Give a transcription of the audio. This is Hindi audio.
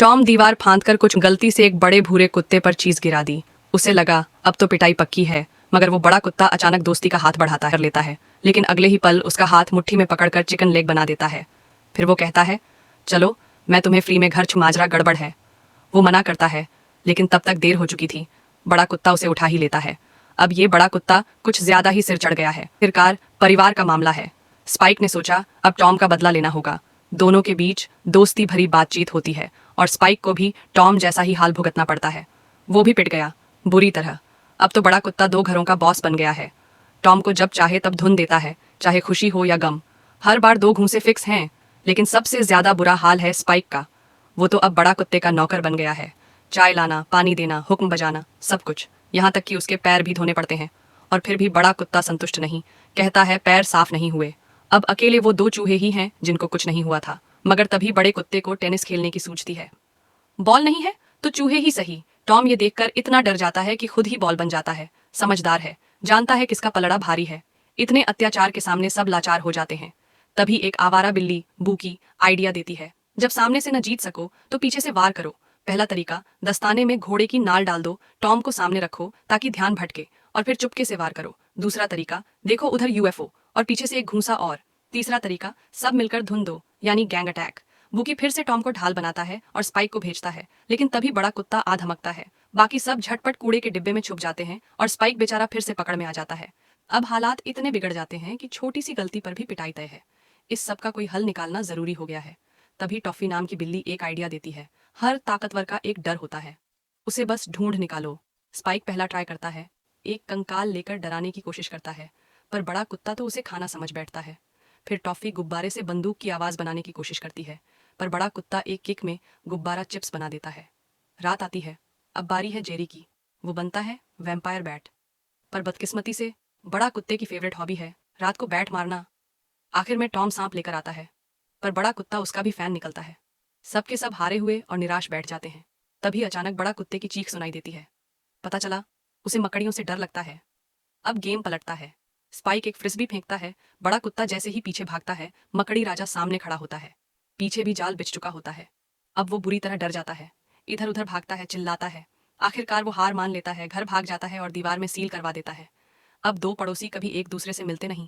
टॉम दीवार फांदकर कुछ गलती से एक बड़े भूरे कुत्ते पर चीज गिरा दी। उसे लगा अब तो पिटाई पक्की है, मगर वो बड़ा कुत्ता अचानक दोस्ती का हाथ बढ़ाता कर लेता है, लेकिन अगले ही पल उसका हाथ मुट्ठी में पकड़कर चिकन लेग बना देता है। फिर वो कहता है, चलो मैं तुम्हें फ्री में घर माजरा गड़बड़ है। वो मना करता है, लेकिन तब तक देर हो चुकी थी। बड़ा कुत्ता उसे उठा ही लेता है। अब ये बड़ा कुत्ता कुछ ज्यादा ही सिर चढ़ गया है। आखिरकार परिवार का मामला है। स्पाइक ने सोचा अब टॉम का बदला लेना होगा। दोनों के बीच दोस्ती भरी बातचीत होती है और स्पाइक को भी टॉम जैसा ही हाल भुगतना पड़ता है। वो भी पिट गया, बुरी तरह। अब तो बड़ा कुत्ता 2 घरों का बॉस बन गया है। टॉम को जब चाहे तब धुन देता है, चाहे खुशी हो या गम। हर बार 2 घूंसे फिक्स हैं, लेकिन सबसे ज्यादा बुरा हाल है स्पाइक का। वो तो अब बड़ा कुत्ते का नौकर बन गया है। चाय लाना, पानी देना, हुक्म बजाना, सब कुछ। यहाँ तक कि उसके पैर भी धोने पड़ते हैं। और फिर भी बड़ा कुत्ता संतुष्ट नहीं। कहता है पैर साफ नहीं हुए। अब अकेले वो 2 चूहे ही हैं जिनको कुछ नहीं हुआ था। मगर तभी बड़े कुत्ते को टेनिस खेलने की सूझती है। बॉल नहीं है तो चूहे ही सही। टॉम ये देखकर इतना डर जाता है कि खुद ही बॉल बन जाता है। समझदार है, जानता है किसका पलड़ा भारी है। इतने अत्याचार के सामने सब लाचार हो जाते हैं। तभी एक आवारा बिल्ली बूकी आइडिया देती है, जब सामने से न जीत सको तो पीछे से वार करो। पहला तरीका, दस्ताने में घोड़े की नाल डाल दो, टॉम को सामने रखो ताकि ध्यान भटके, और फिर चुपके से वार करो। दूसरा तरीका, देखो उधर यूएफओ और पीछे से एक घूंसा और। तीसरा तरीका, सब मिलकर धुन दो, यानी गैंग अटैक। बुकी फिर से टॉम को ढाल बनाता है और स्पाइक को भेजता है, लेकिन तभी बड़ा कुत्ता आ धमकता है। बाकी सब झटपट कूड़े के डिब्बे में छुप जाते हैं और स्पाइक बेचारा फिर से पकड़ में आ जाता है। अब हालात इतने बिगड़ जाते हैं कि छोटी सी गलती पर भी पिटाई तय है। इस सब का कोई हल निकालना जरूरी हो गया है। तभी टॉफी नाम की बिल्ली एक आइडिया देती है। हर ताकतवर का एक डर होता है, उसे बस ढूंढ निकालो। स्पाइक पहला ट्राई करता है, एक कंकाल लेकर डराने की कोशिश करता है, पर बड़ा कुत्ता तो उसे खाना समझ बैठता है। फिर टॉफी गुब्बारे से बंदूक की आवाज बनाने की कोशिश करती है, पर बड़ा कुत्ता एक किक में गुब्बारा चिप्स बना देता है। रात आती है। अब बारी है जेरी की। वो बनता है वैम्पायर बैट। पर बदकिस्मती से बड़ा कुत्ते की फेवरेट हॉबी है रात को बैट मारना। आखिर में टॉम सांप लेकर आता है, पर बड़ा कुत्ता उसका भी फैन निकलता है। सबके सब हारे हुए और निराश बैठ जाते हैं। तभी अचानक बड़ा कुत्ते की चीख सुनाई देती है। पता चला उसे मकड़ियों से डर लगता है। अब गेम पलटता है। स्पाइक एक फ्रिस्बी फेंकता है। बड़ा कुत्ता जैसे ही पीछे भागता है, मकड़ी राजा सामने खड़ा होता है। पीछे भी जाल बिछ चुका होता है। अब वो बुरी तरह डर जाता है, इधर उधर भागता है, चिल्लाता है। आखिरकार वो हार मान लेता है, घर भाग जाता है और दीवार में सील करवा देता है। अब 2 पड़ोसी कभी एक दूसरे से मिलते नहीं,